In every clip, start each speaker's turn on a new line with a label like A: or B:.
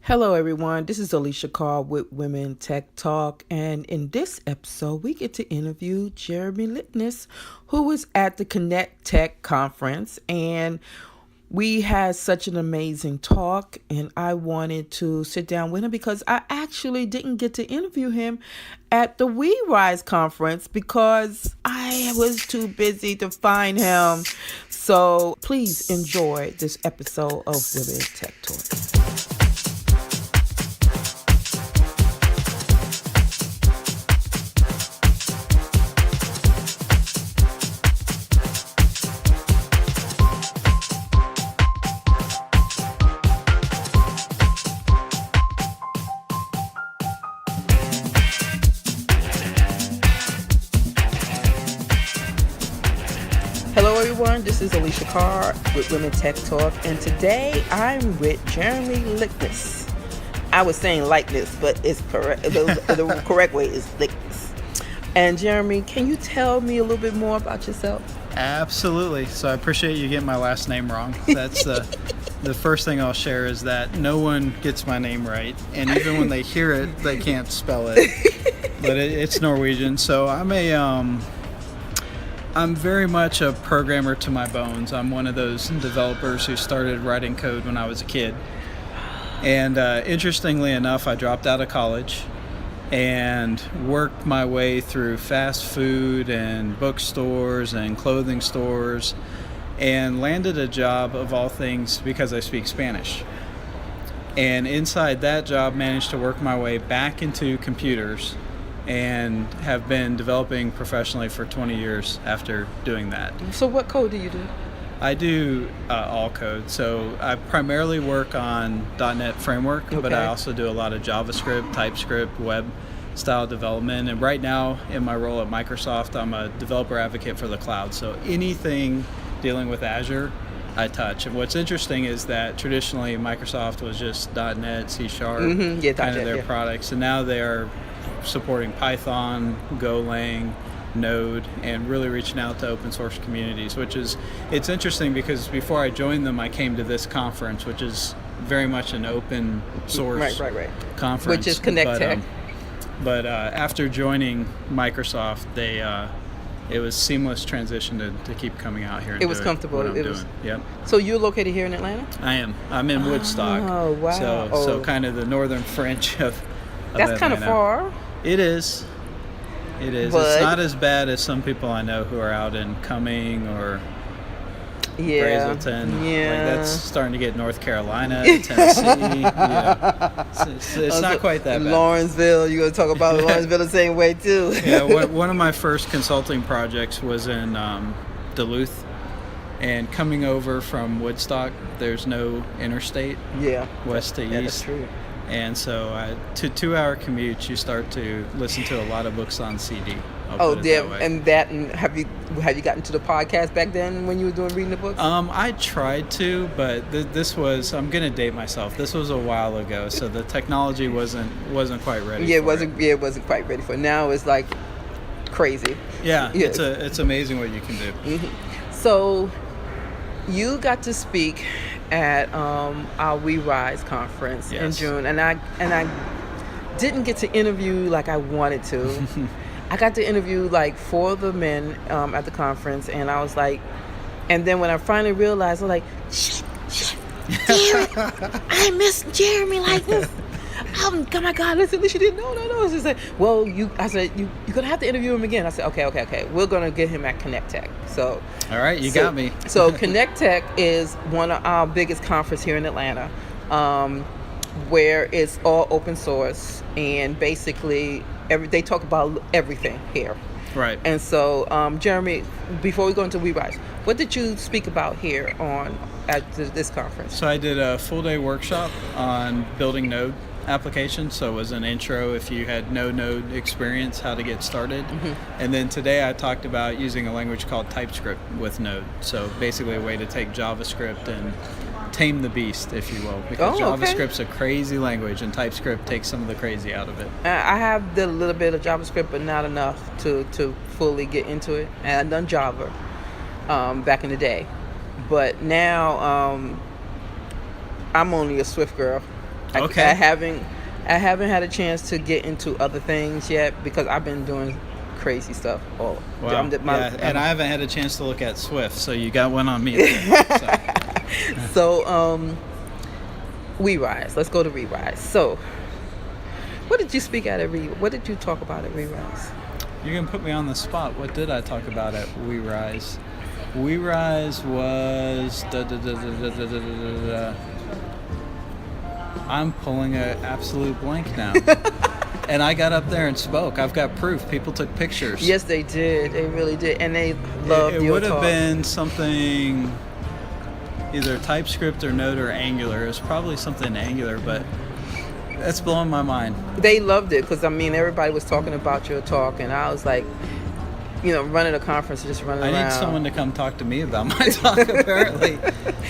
A: Hello, everyone. This is Alicia with Women Tech Talk. And in this episode, we get to interview Jeremy Likness, who was at the Connect Tech conference. And we had such an amazing talk. And I wanted to sit down with him because I actually didn't get to interview him at the We Rise conference because I was too busy to find him. So please enjoy this episode of Women Tech Talk. Hello everyone, this is Alicia with Women Tech Talk, and today I'm with Jeremy Likness. I was saying likeness, but it's correct. The correct way is Likness. And Jeremy, can you tell me a little bit more about yourself?
B: Absolutely. So I appreciate you getting my last name wrong. That's the first thing I'll share is that no one gets my name right, and even when they hear it, they can't spell it. But it's Norwegian. So I'm very much a programmer to my bones. I'm one of those developers who started writing code when I was a kid. And interestingly enough, I dropped out of college and worked my way through fast food and bookstores and clothing stores and landed a job of all things because I speak Spanish. And inside that job, managed to work my way back into computers and have been developing professionally for 20 years after doing that.
A: So what code do you do?
B: I do all code. So I primarily work on .NET framework, but I also do a lot of JavaScript, TypeScript, web style development. And right now in my role at Microsoft, I'm a developer advocate for the cloud. So anything dealing with Azure, I touch. And what's interesting is that traditionally Microsoft was just .NET, C#, kind of their products. And now they are supporting Python, Golang, Node, and really reaching out to open source communities, it's interesting because before I joined them, I came to this conference, which is very much an open source conference.
A: Which is Connect Tech.
B: But after joining Microsoft, it was seamless transition to keep coming out here. And
A: it was comfortable.
B: Yep.
A: So you're located here in Atlanta?
B: I am. I'm in Woodstock.
A: Oh, wow.
B: So kind of the northern fringe of
A: That's
B: Atlanta.
A: kind of far.
B: It is. But it's not as bad as some people I know who are out in Cumming or Brazelton.
A: Yeah.
B: Like that's starting to get North Carolina, Tennessee. It's not quite that bad.
A: Lawrenceville, you're going to talk about Lawrenceville the same way too.
B: Yeah, one of my first consulting projects was in Duluth. And coming over from Woodstock, there's no interstate west to east.
A: That's true.
B: And so to 2-hour commutes, you start to listen to a lot of books on CD.
A: And have you gotten to the podcast back then when you were reading the books?
B: I tried to, but I'm going to date myself. This was a while ago, so the technology wasn't quite ready.
A: It wasn't quite ready for it. Now it's like crazy.
B: Yeah. It's amazing what you can do.
A: Mm-hmm. So you got to speak at our We Rise conference in June, and I didn't get to interview like I wanted to. I got to interview like 4 of the men at the conference, and I was like, and then when I finally realized, I was like, shit, damn it, I miss Jeremy Likness. Oh my God, listen, she didn't know. She said, well, you're gonna have to interview him again. I said, okay, we're gonna get him at Connect Tech. So,
B: all right, you got me.
A: So Connect Tech is one of our biggest conferences here in Atlanta, where it's all open source, and basically they talk about everything here.
B: Right.
A: And so, Jeremy, before we go into We Rise, what did you speak about here at this conference?
B: So I did a full-day workshop on building Node applications. So it was an intro if you had no Node experience, how to get started. Mm-hmm. And then today I talked about using a language called TypeScript with Node. So basically a way to take JavaScript and tame the beast, if you will, because JavaScript's a crazy language and TypeScript takes some of the crazy out of it.
A: I have done a little bit of JavaScript, but not enough to fully get into it. And I've done Java back in the day, but now I'm only a Swift girl.
B: Okay.
A: I haven't had a chance to get into other things yet because I've been doing crazy stuff.
B: And I haven't had a chance to look at Swift, so you got one on me there.
A: So, We Rise. Let's go to We Rise. So, what did you speak at what did you talk about at We Rise?
B: You're going to put me on the spot. What did I talk about at We Rise? We Rise was... I'm pulling an absolute blank now. And I got up there and spoke. I've got proof. People took pictures.
A: Yes, they did. They really did. And they loved your talk.
B: It would have been something... either TypeScript or Node or Angular. It was probably something Angular, but that's blowing my mind.
A: They loved it because, everybody was talking about your talk, and I was like, running a conference, just running around.
B: I need someone to come talk to me about my talk, apparently,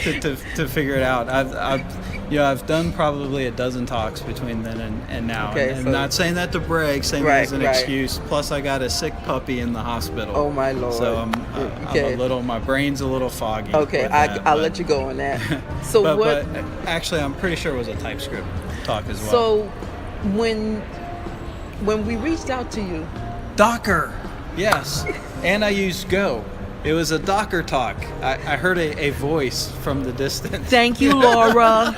B: to figure it out. I've done probably a dozen talks between then and now.
A: Okay,
B: and not saying that to brag, saying that as an excuse. Plus, I got a sick puppy in the hospital.
A: Oh, my Lord.
B: So my brain's a little foggy.
A: Okay, I'll let you go on that. So
B: but actually, I'm pretty sure it was a TypeScript talk as well.
A: So when we reached out to you.
B: Docker, yes. And I used Go. It was a Docker talk. I heard a voice from the distance.
A: Thank you, Laura.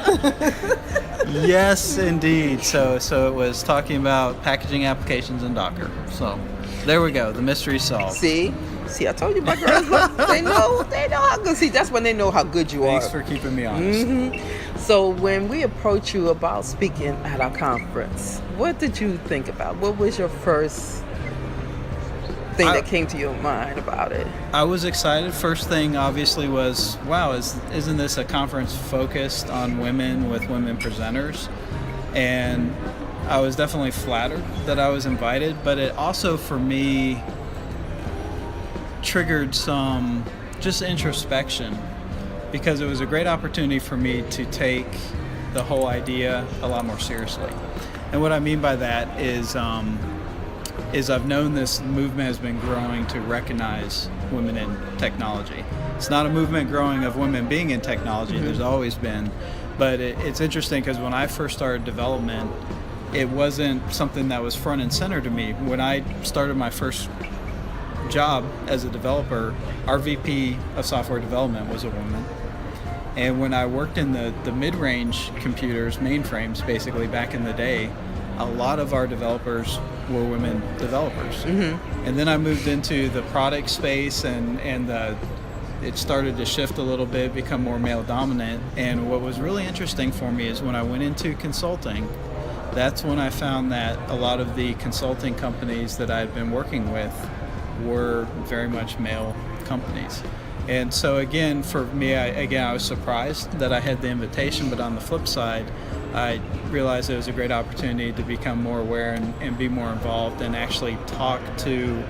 B: Yes, indeed. So it was talking about packaging applications in Docker. So there we go. The mystery solved.
A: See, I told you my girls, they know how good. See, that's when they know how good you are.
B: Thanks for keeping me honest.
A: Mm-hmm. So when we approached you about speaking at our conference, what did you think about? What was your first thing that came to your mind about it?
B: I was excited. First thing obviously was, wow, isn't this a conference focused on women with women presenters? And I was definitely flattered that I was invited, but it also for me triggered some just introspection because it was a great opportunity for me to take the whole idea a lot more seriously. And what I mean by that is I've known this movement has been growing to recognize women in technology. It's not a movement growing of women being in technology. Mm-hmm. There's always been. But it's interesting because when I first started development, it wasn't something that was front and center to me. When I started my first job as a developer, our VP of software development was a woman. And when I worked in the mid-range computers, mainframes basically back in the day, a lot of our developers were women developers. Mm-hmm. And then I moved into the product space and it started to shift a little bit, become more male dominant. And what was really interesting for me is when I went into consulting, that's when I found that a lot of the consulting companies that I had been working with were very much male companies. And so again, for me, I was surprised that I had the invitation, but on the flip side, I realized it was a great opportunity to become more aware and be more involved and actually talk to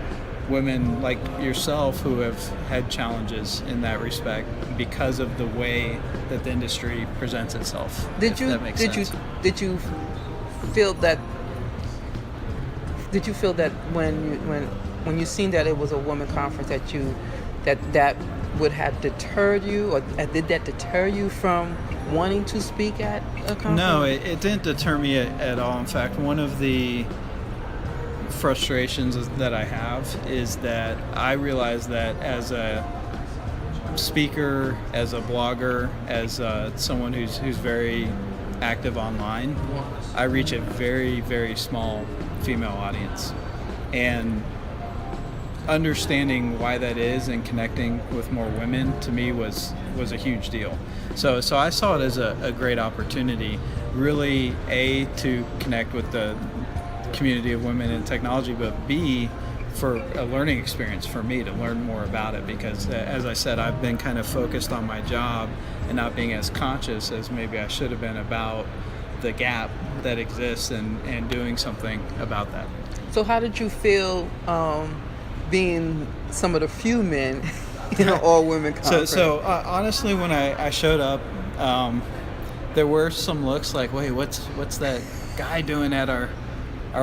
B: women like yourself who have had challenges in that respect because of the way that the industry presents itself. Did you
A: feel that when you seen that it was a woman conference that would have deterred you, or did that deter you from wanting to speak at a conference?
B: No, it didn't deter me at all. In fact, one of the frustrations that I have is that I realize that as a speaker, as a blogger, as someone who's very active online, I reach a very, very small female audience. And understanding why that is and connecting with more women to me was a huge deal. So I saw it as a great opportunity, really, A, to connect with the community of women in technology, but B, for a learning experience for me to learn more about it, because as I said, I've been kind of focused on my job and not being as conscious as maybe I should have been about the gap that exists and doing something about that.
A: So how did you feel being some of the few men in an all-women conference?
B: So honestly, when I showed up, there were some looks like, wait, what's that guy doing at our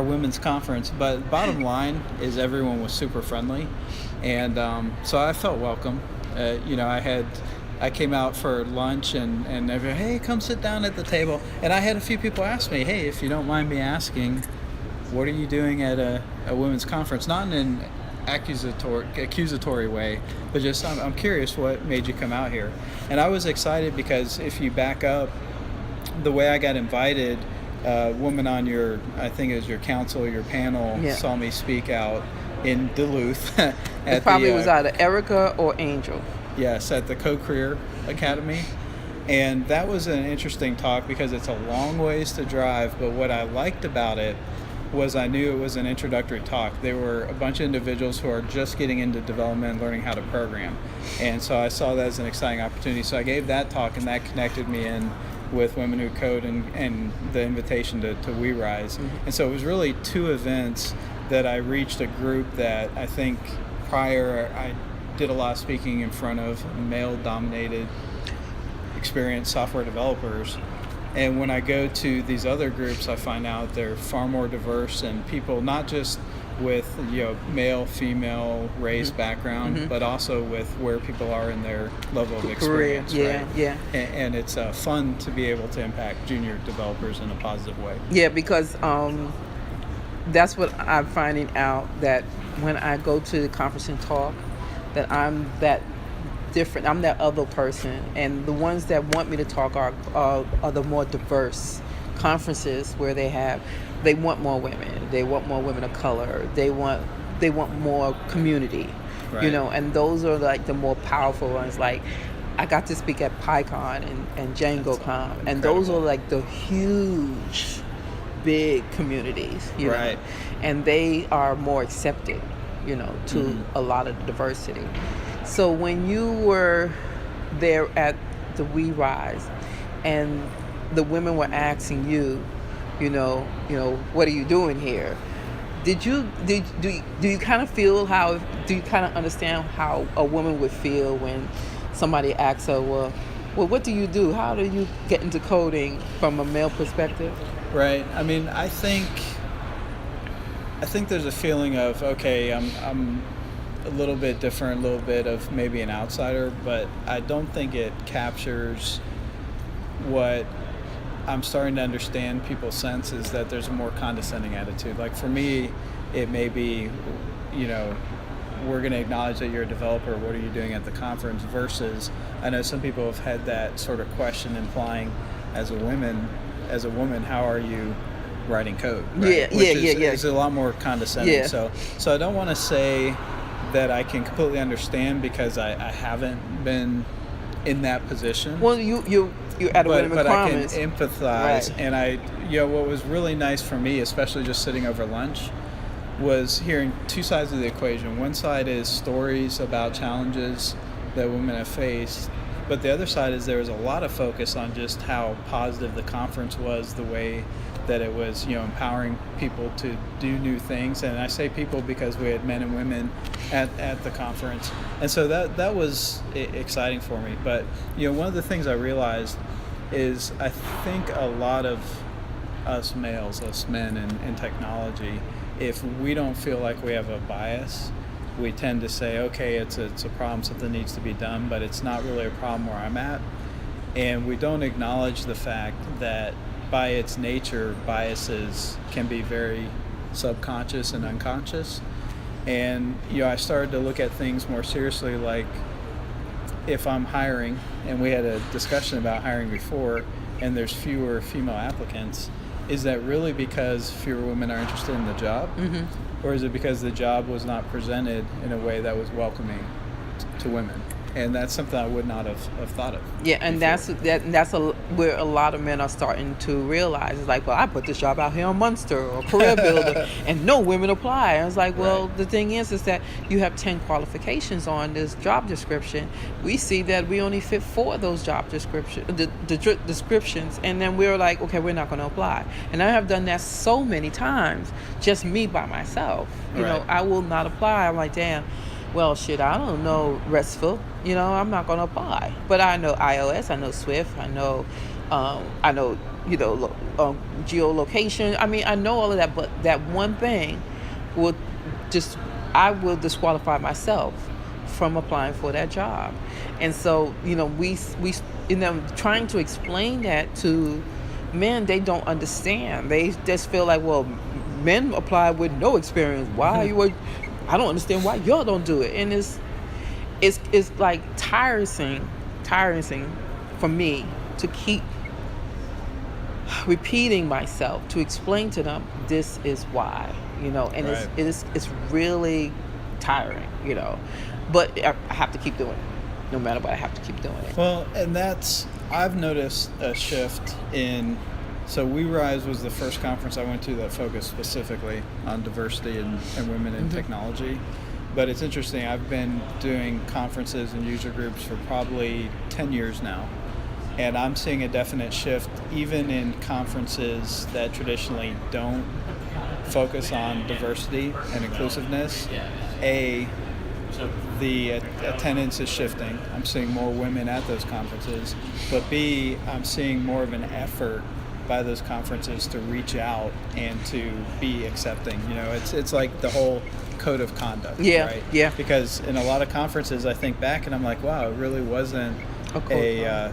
B: women's conference? But bottom line is everyone was super friendly, and so I felt welcome. I had I came out for lunch and everyone, hey, come sit down at the table. And I had a few people ask me, hey, if you don't mind me asking, what are you doing at a women's conference? Not in an accusatory way, but just I'm curious what made you come out here. And I was excited because if you back up, the way I got invited, a woman on your, I think it was your council, your panel, saw me speak out in Duluth.
A: It probably was either Erica or Angel.
B: Yes, at the Co-Career Academy. And that was an interesting talk because it's a long ways to drive, but what I liked about it was I knew it was an introductory talk. There were a bunch of individuals who are just getting into development and learning how to program. And so I saw that as an exciting opportunity. So I gave that talk, and that connected me in with Women Who Code and the invitation to We Rise. Mm-hmm. And so it was really 2 events that I reached a group that I think prior I did a lot of speaking in front of male-dominated, experienced software developers. And when I go to these other groups, I find out they're far more diverse, and people not just with male, female, race background, but also with where people are in their level of experience.
A: Career.
B: Right?
A: Yeah.
B: And it's fun to be able to impact junior developers in a positive way.
A: Yeah, because that's what I'm finding out, that when I go to the conference and talk, that I'm that different. I'm that other person, and the ones that want me to talk are the more diverse conferences where they want more women. They want more women of color. They want more community,
B: right.
A: And those are like the more powerful ones. Like I got to speak at PyCon and DjangoCon, and those are like the huge, big communities,
B: right.
A: know, and they are more accepted, to a lot of diversity. So when you were there at the We Rise, and the women were asking you, what are you doing here? Do you kind of feel do you kind of understand how a woman would feel when somebody asks her, well, what do you do? How do you get into coding from a male perspective?
B: Right. I mean, I think there's a feeling of, okay, I'm a little bit different, a little bit of maybe an outsider, but I don't think it captures what I'm starting to understand people's sense is that there's a more condescending attitude. Like for me, it may be, we're going to acknowledge that you're a developer. What are you doing at the conference? Versus, I know some people have had that sort of question implying, as a woman, how are you writing code? Right?
A: Yeah,
B: It's a lot more condescending.
A: Yeah.
B: So I don't want to say that I can completely understand because I haven't been in that position.
A: Well, you're at a women
B: but I can
A: conference.
B: empathize,
A: Right.
B: and what was really nice for me, especially just sitting over lunch, was hearing 2 sides of the equation. One side is stories about challenges that women have faced, but the other side is there was a lot of focus on just how positive the conference was, the way that it was, empowering people to do new things. And I say people because we had men and women at the conference. And so that was exciting for me. But, one of the things I realized is I think a lot of us males, us men in technology, if we don't feel like we have a bias, we tend to say, okay, it's a problem, something needs to be done, but it's not really a problem where I'm at. And we don't acknowledge the fact that by its nature, biases can be very subconscious and unconscious. And, I started to look at things more seriously, like if I'm hiring, and we had a discussion about hiring before, and there's fewer female applicants, is that really because fewer women are interested in the job? Mm-hmm. Or is it because the job was not presented in a way that was welcoming to women? And that's something I would not have thought of.
A: Yeah, and
B: before.
A: that's where a lot of men are starting to realize. It's like, well, I put this job out here on Monster or Career Builder, and no women apply. And it's like, well,
B: right.
A: The thing is that you have 10 qualifications on this job description. We see that we only fit 4 of those job descriptions, and then we're like, okay, we're not going to apply. And I have done that so many times, just me by myself.
B: Right.
A: I will not apply. I'm like, damn. Well, shit, I don't know RESTful. I'm not going to apply. But I know iOS, I know Swift, I know geolocation. I mean, I know all of that, but that one thing I will disqualify myself from applying for that job. And so, we trying to explain that to men, they don't understand. They just feel like, well, men apply with no experience. Why you? I don't understand why y'all don't do it. And it's like tiresome for me to keep repeating myself to explain to them this is why, and
B: right.
A: it's really tiring, but I have to keep doing it. No matter what, I have to keep doing it.
B: Well, and I've noticed a shift so We Rise was the first conference I went to that focused specifically on diversity and women in technology. But it's interesting, I've been doing conferences and user groups for probably 10 years now. And I'm seeing a definite shift, even in conferences that traditionally don't focus on diversity and inclusiveness. The attendance is shifting. I'm seeing more women at those conferences. But B, I'm seeing more of an effort by those conferences to reach out and to be accepting. It's like the whole code of conduct, right?
A: Yeah.
B: Because in a lot of conferences, I think back and I'm like, wow, it really wasn't a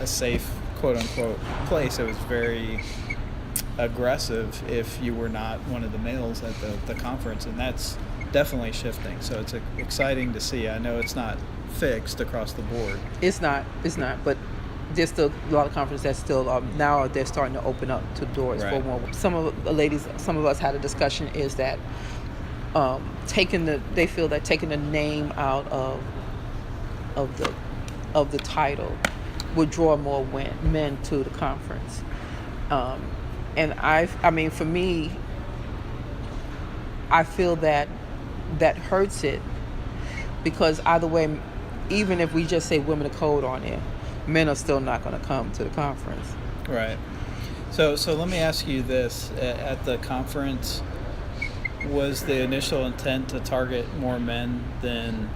B: safe, quote unquote, place. It was very aggressive if you were not one of the males at the conference, and that's definitely shifting. So it's exciting to see. I know it's not fixed across the board.
A: It's not, but there's still a lot of conferences that still now they're starting to open up to doors for more. Some of us had a discussion is that they feel that taking the name out of the title would draw more men to the conference. And I mean, for me, I feel that hurts it, because either way, even if we just say women of code on it, men are still not going to come to the conference.
B: Right. So let me ask you this. At the conference, was the initial intent to target more men than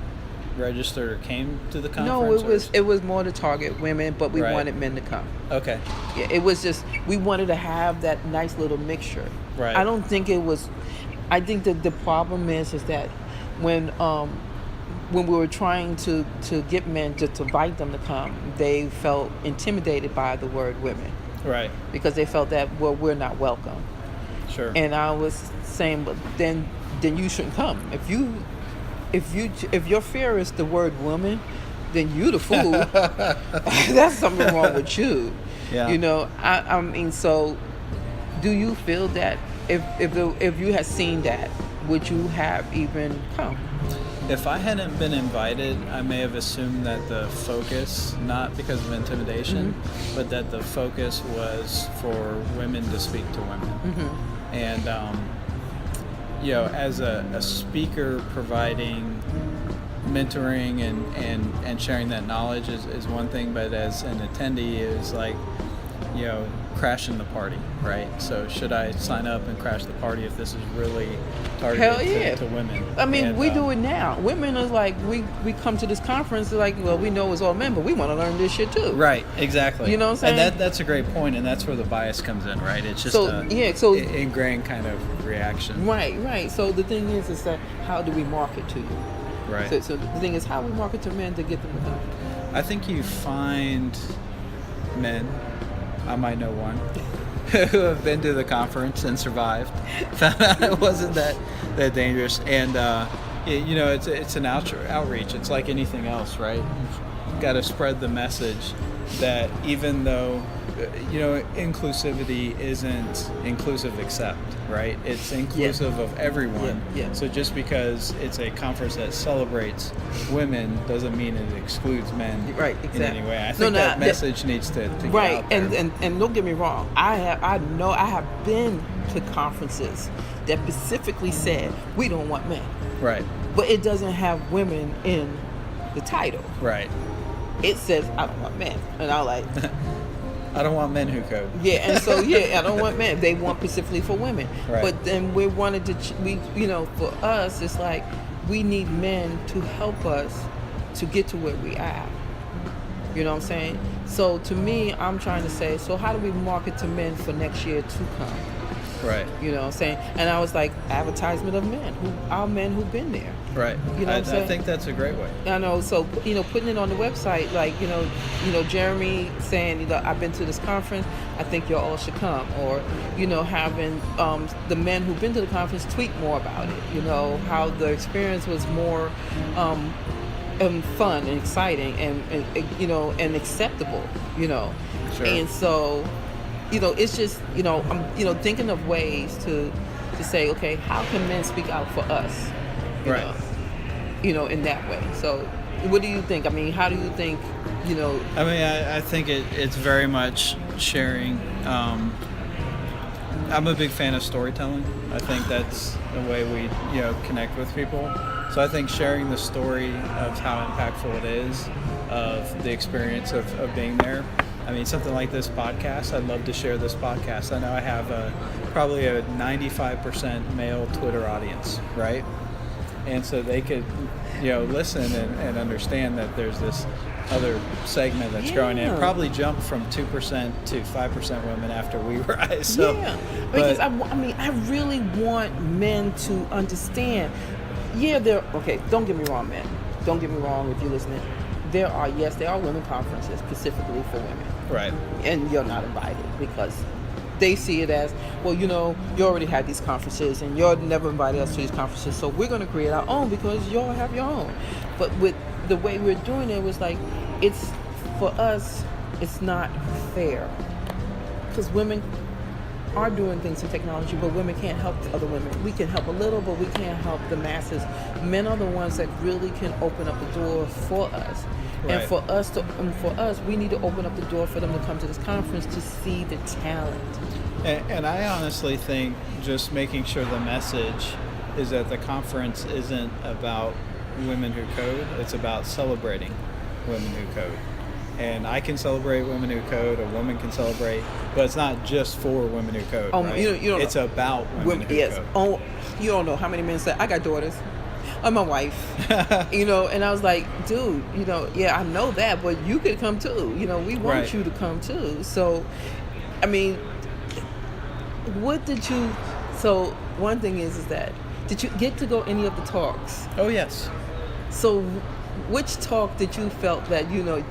B: registered or came to the conference?
A: No, it was more to target women, but we wanted men to come.
B: Okay.
A: Yeah, it was just, we wanted to have that nice little mixture.
B: Right.
A: I don't think it was, I think that the problem is that when we were trying to get men to invite them to come, they felt intimidated by the word women.
B: Right.
A: Because they felt that, well, we're not welcome.
B: Sure.
A: And I was saying, but then you shouldn't come. If your fear is the word woman, then you the fool. That's something wrong with you.
B: Yeah.
A: I mean, so do you feel that if you had seen that, would you have even come?
B: If I hadn't been invited, I may have assumed that the focus, not because of intimidation, but that the focus was for women to speak to women. And, as a speaker, providing mentoring and sharing that knowledge is one thing, but as an attendee, it was like, crashing the party, right? So should I sign up and crash the party if this is really targeted to women?
A: I mean, we do it now. Women are like, we come to this conference, like, well, we know it's all men, but we want to learn this shit too.
B: Right, exactly.
A: You know what I'm saying?
B: And that's a great point, and that's where the bias comes in, right? It's just ingrained kind of reaction.
A: Right. So the thing is that how do we market to you?
B: Right.
A: So the thing is, how we market to men to get them to come?
B: I think you find men, I might know one, who have been to the conference and survived. Found out it wasn't that dangerous. And, it's an outreach. It's like anything else, right? You've got to spread the message that even though, inclusivity isn't inclusive except, right? It's inclusive of everyone.
A: Yeah.
B: So just because it's a conference that celebrates women doesn't mean it excludes men in any way. I think that message needs to get out there.
A: And don't get me wrong. I have been to conferences that specifically said we don't want men.
B: Right.
A: But it doesn't have women in the title.
B: Right.
A: It says I don't want men, and I like.
B: I don't want men who code.
A: Yeah, and so I don't want men. They want specifically for women.
B: Right.
A: But then we wanted to, for us, it's like we need men to help us to get to where we are. You know what I'm saying? So to me, I'm trying to say, so how do we market to men for next year to come?
B: Right.
A: You know what I'm saying? And I was like, advertisement of our men who've been there.
B: Right.
A: You know what I'm saying?
B: I think that's a great way.
A: I know. So, you know, putting it on the website, like, you know, Jeremy saying, you know, I've been to this conference, I think you all should come. Or, you know, having the men who've been to the conference tweet more about it, you know, how the experience was more fun and exciting and you know, and acceptable, you know.
B: Sure.
A: And so, you know, it's just, you know, I'm, you know, thinking of ways to say, okay, how can men speak out for us?
B: Right.
A: You know, in that way. So, what do you think? I mean, how do you think, you know?
B: I mean, I think it's very much sharing. I'm a big fan of storytelling. I think that's the way we, you know, connect with people. So I think sharing the story of how impactful it is, of the experience of being there. I mean, something like this podcast, I'd love to share this podcast. I know I have probably a 95% male Twitter audience, right? And so they could, you know, listen and understand that there's this other segment that's growing in. Probably jump from 2% to 5% women after we rise. So,
A: because I mean, I really want men to understand. Yeah, okay, don't get me wrong, men. Don't get me wrong if you're listening. There are women conferences specifically for women.
B: Right.
A: And you're not invited because they see it as, well, you know, you already had these conferences and you're never invited us to these conferences, so we're going to create our own because y'all have your own. But with the way we're doing it was like, it's, for us, it's not fair. Because women are doing things in technology, but women can't help the other women. We can help a little, but we can't help the masses. Men are the ones that really can open up the door for us.
B: Right.
A: And for us, we need to open up the door for them to come to this conference to see the talent.
B: And I honestly think just making sure the message is that the conference isn't about women who code, it's about celebrating women who code. And I can celebrate women who code, a woman can celebrate, but it's not just for women who code. Right?
A: You don't
B: it's
A: know.
B: about women who code.
A: Oh, you don't know how many men say, I got daughters. I'm my wife. You know, and I was like, dude, you know, yeah, I know that, but you could come too. You know, we want you to come too. So, I mean, so one thing is that, did you get to go any of the talks?
B: Oh, yes.
A: So which talk did you felt that, you know,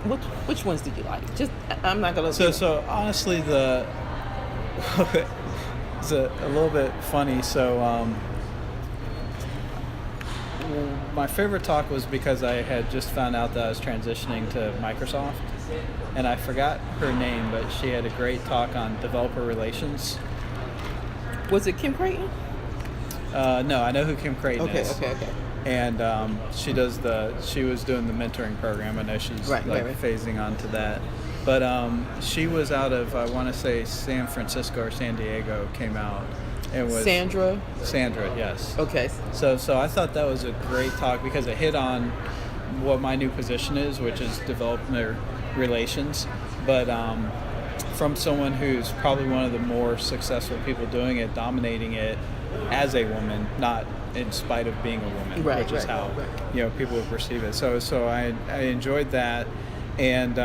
A: which ones did you like? Just, I'm not going to...
B: So honestly, it's a little bit funny. So my favorite talk was because I had just found out that I was transitioning to Microsoft. And I forgot her name, but she had a great talk on developer relations.
A: Was it Kim Creighton?
B: No, I know who Kim Creighton is.
A: Okay.
B: And she was doing the mentoring program. I know she's phasing on to that. But she was out of, I want to say, San Francisco or San Diego, came out. And was
A: Sandra,
B: yes.
A: Okay.
B: So I thought that was a great talk because it hit on what my new position is, which is developer relations. But from someone who's probably one of the more successful people doing it, dominating it as a woman, not in spite of being a woman, which is how you know people would perceive it. So I enjoyed that, and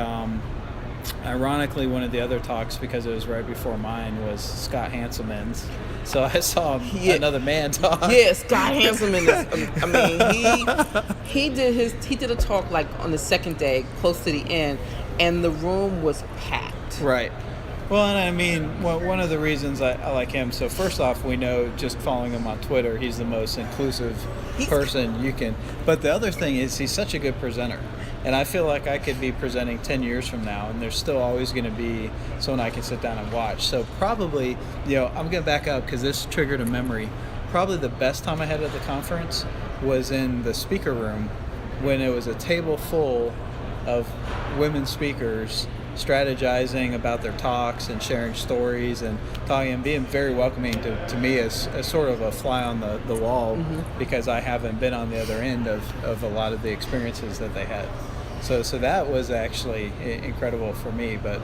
B: ironically, one of the other talks, because it was right before mine, was Scott Hanselman's. So I saw another man talk.
A: Yeah, Scott Hanselman is. I mean, he did a talk like on the second day, close to the end, and the room was packed.
B: Right. Well, and I mean, one of the reasons I like him, so first off, we know just following him on Twitter, he's the most inclusive person you can. But the other thing is he's such a good presenter. And I feel like I could be presenting 10 years from now, and there's still always going to be someone I can sit down and watch. So probably, you know, I'm going to back up because this triggered a memory. Probably the best time I had at the conference was in the speaker room when it was a table full of women speakers strategizing about their talks and sharing stories and talking and being very welcoming to me as sort of a fly on the wall, because I haven't been on the other end of a lot of the experiences that they had. So that was actually incredible for me. But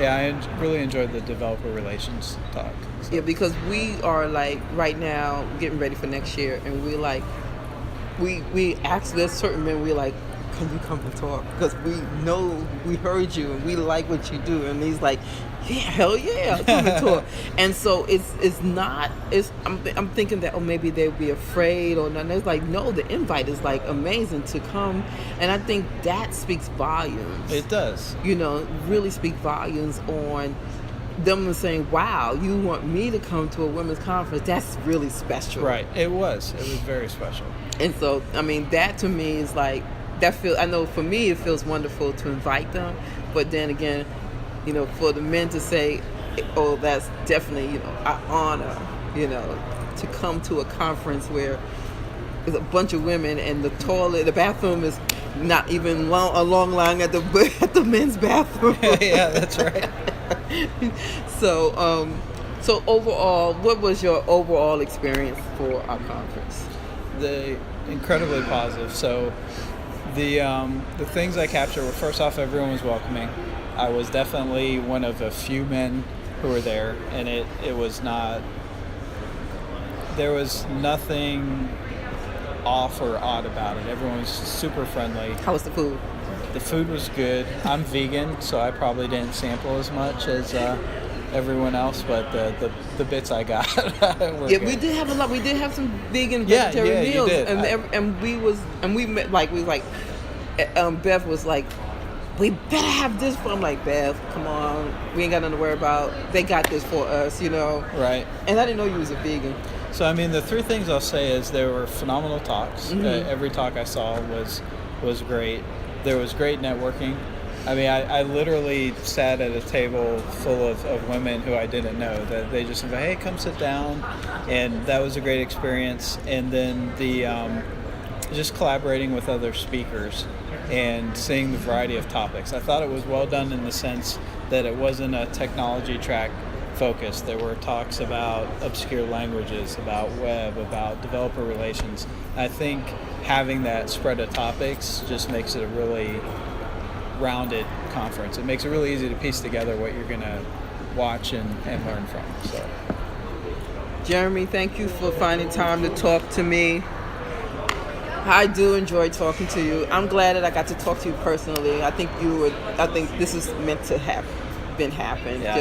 B: yeah, I really enjoyed the developer relations talk. So.
A: Yeah, because we are like right now getting ready for next year, and we like we actually, there's certain men we like, can you come and talk? Because we heard you and we like what you do. And he's like, yeah, hell yeah, come and talk. And so I'm thinking that, maybe they'll be afraid or nothing. It's like, no, the invite is like amazing to come. And I think that speaks volumes.
B: It does.
A: Really speak volumes on them saying, wow, you want me to come to a women's conference? That's really special.
B: Right. It was very special.
A: And so, that to me is like, I know for me it feels wonderful to invite them, but then again, for the men to say, oh, that's definitely, an honor, to come to a conference where there's a bunch of women and the bathroom is not even a long line at the men's bathroom.
B: Yeah, that's right.
A: So overall, what was your overall experience for our conference?
B: Incredibly positive. So the things I captured were, first off, everyone was welcoming. I was definitely one of a few men who were there, and it was not, there was nothing off or odd about it. Everyone was super friendly.
A: How was the food?
B: The food was good. I'm vegan, so I probably didn't sample as much as everyone else, but the bits I got were good.
A: We did have a lot. We did have some vegan,
B: yeah,
A: vegetarian meals,
B: you did.
A: Bev was like, we better have this for. I'm like, Bev, come on, we ain't got nothing to worry about. They got this for us,
B: Right.
A: And I didn't know you was a vegan.
B: So the three things I'll say is there were phenomenal talks.
A: Mm-hmm.
B: Every talk I saw was great. There was great networking. I literally sat at a table full of women who I didn't know. That they just said, hey, come sit down, and that was a great experience. And then just collaborating with other speakers and seeing the variety of topics. I thought it was well done in the sense that it wasn't a technology track focus. There were talks about obscure languages, about web, about developer relations. I think having that spread of topics just makes it a really rounded conference. It makes it really easy to piece together what you're going to watch and learn from. So,
A: Jeremy, thank you for finding time to talk to me. I do enjoy talking to you. I'm glad that I got to talk to you personally. I think this is meant to happen.
B: Yeah,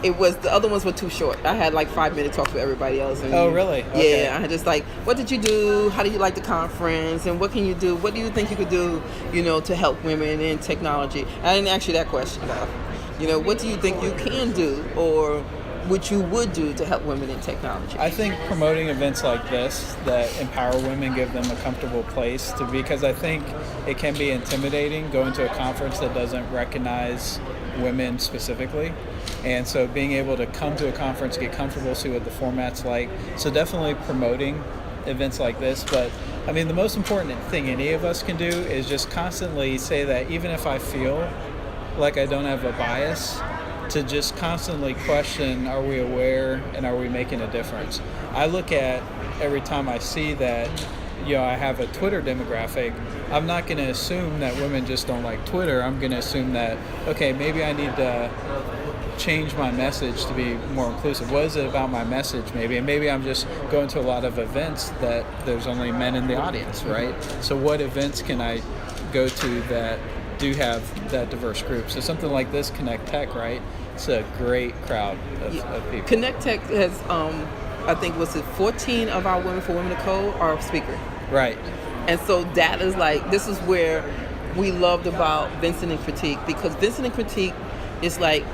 A: it was, the other ones were too short. I had like 5 minutes talk to everybody else. And
B: oh, really? Okay.
A: Yeah, I had just like, what did you do? How do you like the conference? And what can you do? What do you think you could do, to help women in technology? I didn't ask you that question though. What do you think you can do or what you would do to help women in technology?
B: I think promoting events like this that empower women, give them a comfortable place to be, because I think it can be intimidating going to a conference that doesn't recognize women specifically. And so being able to come to a conference, get comfortable, see what the format's like. So definitely promoting events like this. But the most important thing any of us can do is just constantly say that even if I feel like I don't have a bias, to just constantly question, are we aware and are we making a difference? I look at every time I see that, I have a Twitter demographic, I'm not going to assume that women just don't like Twitter. I'm going to assume that, okay, maybe I need to change my message to be more inclusive. What is it about my message maybe? And maybe I'm just going to a lot of events that there's only men in the audience, right? So what events can I go to that do have that diverse group? So something like this, Connect Tech, right? It's a great crowd of people.
A: Connect Tech has, I think, 14 of our Women for Women of Code are speakers.
B: Right.
A: And so that is like, this is where we loved about Vincent and Critique, because Vincent and Critique is like,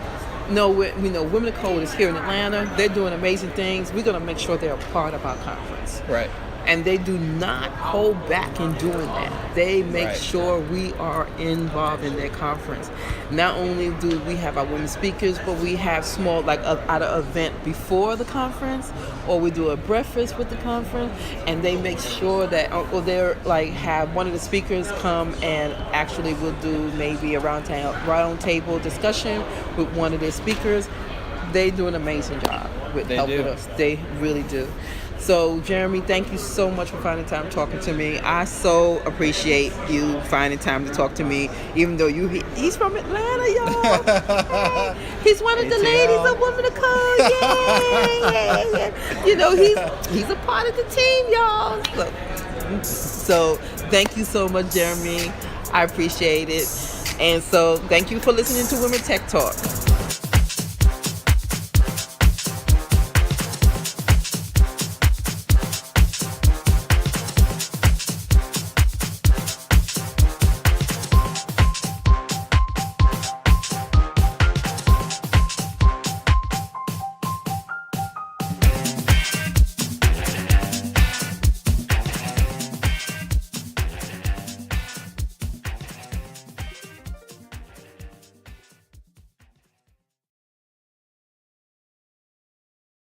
A: no, we know Women of Code is here in Atlanta. They're doing amazing things. We're going to make sure they're a part of our conference.
B: Right.
A: And they do not hold back in doing that. They make sure we are involved in their conference. Not only do we have our women speakers, but we have small, like at an event before the conference, or we do a breakfast with the conference, and they make sure that, or they're like have one of the speakers come and actually will do maybe a round table discussion with one of their speakers. They do an amazing job with helping us. They really do. So, Jeremy, thank you so much for finding time talking to me. I so appreciate you finding time to talk to me, even though he's from Atlanta, y'all. He's one of the ladies of Women of Code. Yeah. He's a part of the team, y'all. So Thank you so much, Jeremy. I appreciate it. And so thank you for listening to Women Tech Talk.